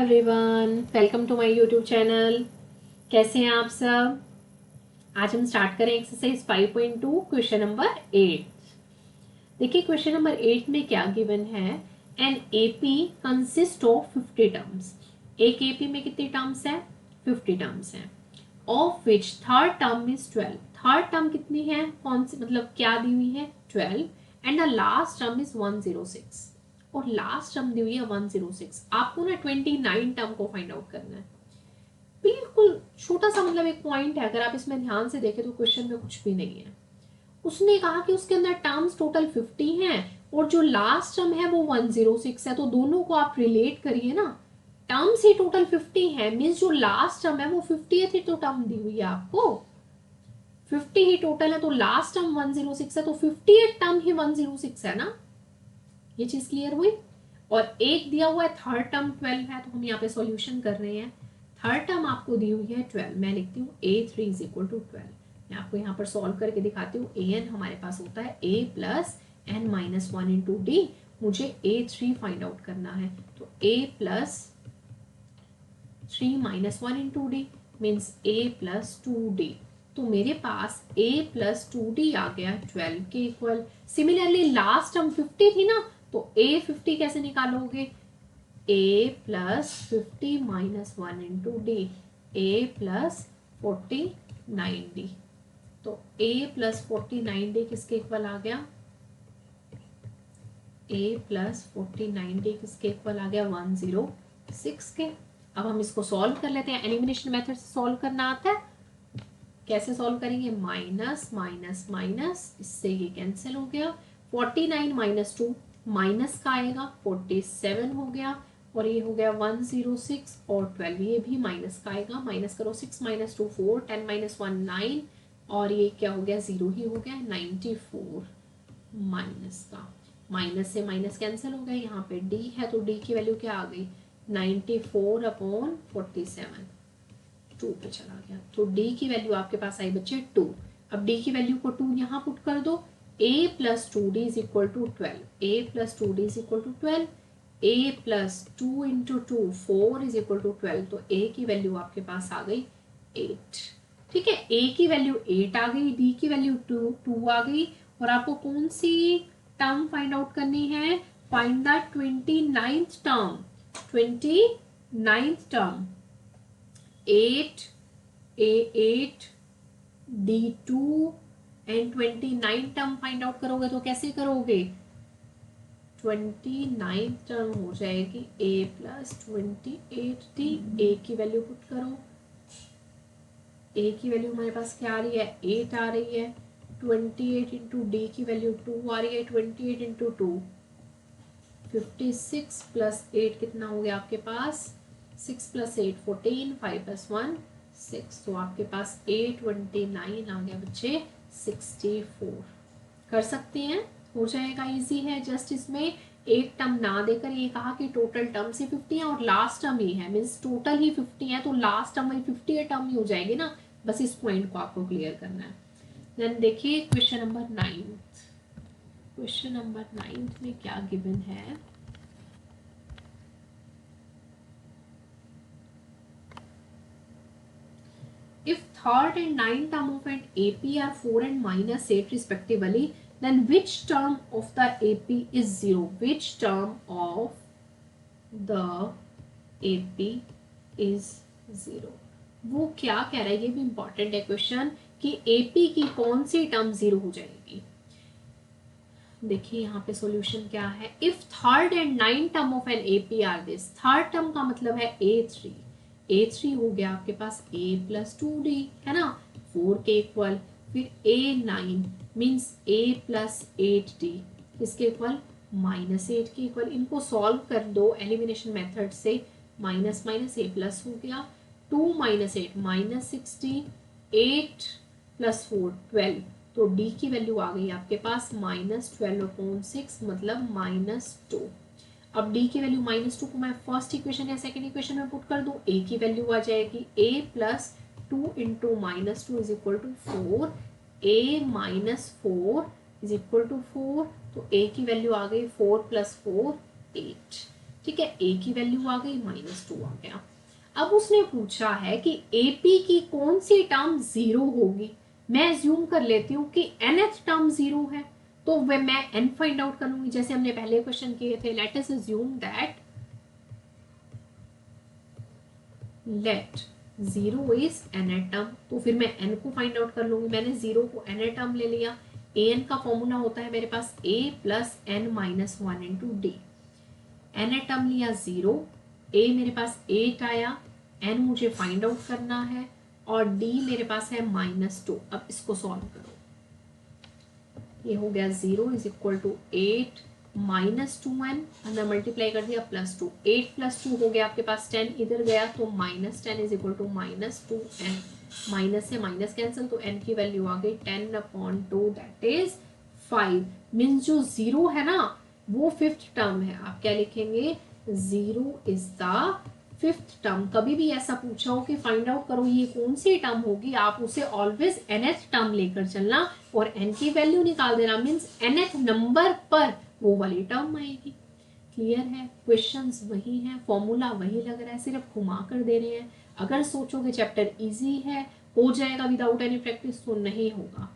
Everyone, welcome to my YouTube channel. कैसे हैं आप सब। आज हम स्टार्ट करें एक्सरसाइज 5.2 क्वेश्चन नंबर 8। देखिए क्वेश्चन नंबर 8 में क्या गिवन है। An AP consist of 50 terms. एक एपी में कितनी टर्म्स है? 50 टर्म्स है। Of which third term is 12। Third term कितनी है, कौन सी, मतलब क्या दी हुई है? 12। And the last term is 106 और लास्ट टर्म दी हुई है 106। आपको ना 29 टर्म को फाइंड आउट करना है। बिल्कुल छोटा सा मतलब एक पॉइंट है, अगर आप इसमें ध्यान से देखें तो क्वेश्चन में कुछ भी नहीं है। उसने कहा कि उसके अंदर टर्म्स टोटल 50 हैं और जो लास्ट टर्म है वो 106 है, तो दोनों को आप रिलेट करिए ना। टर्म्स ही टोटल 50 है, मीन्स जो लास्ट टर्म है वो 50th ही तो टर्म दी हुई है आपको। 50 ही टोटल है तो लास्ट टर्म 106 है, तो 50th टर्म ही 106 है ना। ये चीज क्लियर हुई। और एक दिया हुआ है थर्ड टर्म 12 है, तो हम यहाँ पे सॉल्यूशन कर रहे हैं। थर्ड टर्म आपको दी हुई है 12, मैं लिखती हूँ a3 इज इक्वल टू 12। मैं आपको यहाँ पर सॉल्व करके दिखाती हूँ। an हमारे पास होता है a plus n minus 1 into D. मुझे a3 फाइंड आउट करना है, तो a plus 3 minus 1 into D means a plus 2d। तो मेरे पास a प्लस 2d आ गया 12 के इक्वल। सिमिलरली लास्ट टर्म 50 थी ना, तो a 50 कैसे निकालोगे? a plus 50 minus 1 into D, a plus 49d। तो a प्लस 49d किसके इक्वल आ गया? a प्लस 49d किसके इक्वल आ गया? 106 के। अब हम इसको सॉल्व कर लेते हैं। एलिमिनेशन मेथड से सॉल्व करना आता है। कैसे सॉल्व करेंगे? माइनस माइनस माइनस, इससे ये कैंसिल हो गया। 49 माइनस 2 माइनस का आएगा, 47 हो गया। और ये हो गया 106 और 12, ये भी माइनस का आएगा। माइनस करो, 6 माइनस 2 4, 10 माइनस 1 9 और ये क्या हो गया? 0 ही हो गया। 94 माइनस का, माइनस से माइनस कैंसिल हो गया। यहाँ पे d है तो d की वैल्यू क्या आ गई? 94 अपॉन 47, 2 पे चला गया। तो d की वैल्यू आपके पास आई बच्चे 2। अब d की वैल्यू को 2 यहाँ पुट कर दो। a plus 2d is equal to 12। a plus 2d is equal to 12। a plus 2 into 2 4 is equal to 12। तो a की वैल्यू आपके पास आ गई 8। ठीक है, a की वैल्यू 8 आ गई, d की वैल्यू 2 आ गई। और आपको कौन सी टर्म फाइंड आउट करनी है? Find the 29th term. 29th term 8 a8 d2 and 29 term find out करोगे तो कैसे करोगे? 29 टर्म हो जाएगी a प्लस 28d। a की वैल्यू पुट करो। a की वैल्यू हमारे पास क्या आ रही है? 8 आ रही है। 28 इंटू डी की वैल्यू 2 आ रही है। 28 इंटू 2 56 प्लस 8 कितना हो गया आपके पास? 6 प्लस 8 14, 5 प्लस 1 6। तो आपके पास 829 आ गया बच्चे 64। कर सकते हैं, हो जाएगा, इजी है। जस्ट इसमें एक टर्म ना देकर ये कहा कि टोटल टर्म से 50 है और लास्ट टर्म ही है, मीन्स टोटल ही 50 है तो लास्ट टर्म वही 50 टर्म ही हो जाएगी ना। बस इस पॉइंट को आपको क्लियर करना है। देन देखिए क्वेश्चन नंबर 9। क्वेश्चन नंबर 9 में क्या गिवन है। If third and ninth term of an AP are 4 and minus 8 respectively, then which term of the AP is 0? Which term of the AP is 0? वो क्या कह रहा है, ये भी इंपॉर्टेंट है क्वेश्चन, कि AP की कौन सी टर्म 0 हो जाएगी। देखिए यहाँ पे सॉल्यूशन क्या है। If third and nine term of an AP are this, third term का मतलब है a3। a3 हो गया आपके पास a प्लस 2d, है ना, 4 के इक्वल। फिर a9 means a plus 8d इसके इक्वल माइनस 8 के इक्वल। इनको सॉल्व कर दो एलिमिनेशन मेथड से। माइनस माइनस a प्लस हो गया, 2 माइनस 8 माइनस 16, 8 प्लस 4 12। तो d की वैल्यू आ गई आपके पास -12/6 मतलब -2। अब d की वैल्यू -2 को मैं फर्स्ट इक्वेशन या सेकंड इक्वेशन में पुट कर दूं। a की वैल्यू आ जाएगी a plus 2 into -2 is equal to 4। a minus 4 is equal to 4। तो a की वैल्यू आ गई 4 प्लस 4 8। ठीक है, ए की वैल्यू आ गई, -2 आ गया। अब उसने पूछा है कि एपी की कौन सी टर्म 0 होगी। मैं अज्यूम कर लेती हूँ कि nth टर्म 0 है, तो वह मैं n फाइंड आउट कर लूंगी, जैसे हमने पहले क्वेश्चन किए थे। Let us assume that let 0 is nth term, तो फिर मैं n को फाइंड आउट कर लूंगी। मैंने 0 को nth टर्म ले लिया। an का फॉर्मूला होता है मेरे पास a plus n minus 1 into D. nth term लिया 0, a मेरे पास 8 आया, n मुझे फाइंड आउट करना है, और d मेरे पास है -2। अब इसको सॉल्व करो, ये हो गया 0 इज इक्वल टू 8 -2n, अंदर मल्टीप्लाई कर दिया +2, 8 + 2 हो गया आपके पास 10, इधर गया तो -10 is equal to -2n, minus से माइनस कैंसिल, तो n की वैल्यू आ गई 10/2, दैट इज 5। मीन्स जो 0 है ना वो 5th टर्म है। आप क्या लिखेंगे, 0 इज द 5th टर्म। कभी भी ऐसा पूछा हो कि फाइंड आउट करो ये कौन सी टर्म होगी, आप उसे ऑलवेज nth टर्म लेकर चलना और n की वैल्यू निकाल देना। मीन्स nth नंबर पर वो वाली टर्म आएगी। क्लियर है, क्वेश्चंस वही हैं, फॉर्मूला वही लग रहा है, सिर्फ घुमा कर दे रहे हैं। अगर सोचोगे चैप्टर इजी है, हो जाएगा विदाउट एनी प्रैक्टिस, तो नहीं होगा।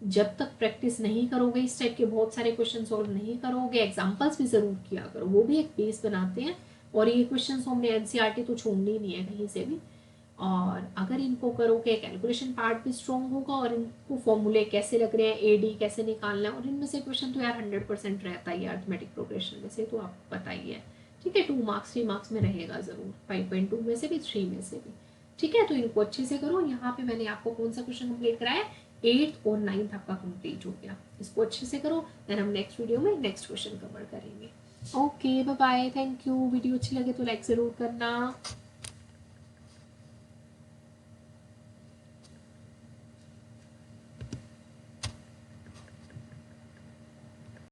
जब तक प्रैक्टिस नहीं करोगे, इस टाइप के बहुत सारे क्वेश्चन सॉल्व नहीं करोगे, एग्जाम्पल्स भी जरूर किया करो, वो भी एक बेस बनाते हैं। और ये क्वेश्चन हमने एनसीईआरटी तो छोड़नी नहीं है कहीं से भी। और अगर इनको करोगे, कैलकुलेशन पार्ट भी स्ट्रॉन्ग होगा, और इनको फॉर्मूले कैसे लग रहे हैं, एडी कैसे निकालना है, और इनमें से क्वेश्चन तो यार 100% रहता ही है अर्थमेटिक प्रोग्रेशन में से, तो आपको पता ही है। ठीक है, 2 मार्क्स 3 मार्क्स में रहेगा ज़रूर, 5.2 में से भी, 3 में से भी। ठीक है, तो इनको अच्छे से करो। यहाँ पे मैंने आपको कौन सा क्वेश्चन कंप्लीट कराया, 8th और 9th आपका कंप्लीट हो गया। इसको अच्छे से करो, देन हम नेक्स्ट वीडियो में नेक्स्ट क्वेश्चन कवर करेंगे। Okay, bye bye, thank you. Video अच्छी लगे तो लाइक ज़रूर करना।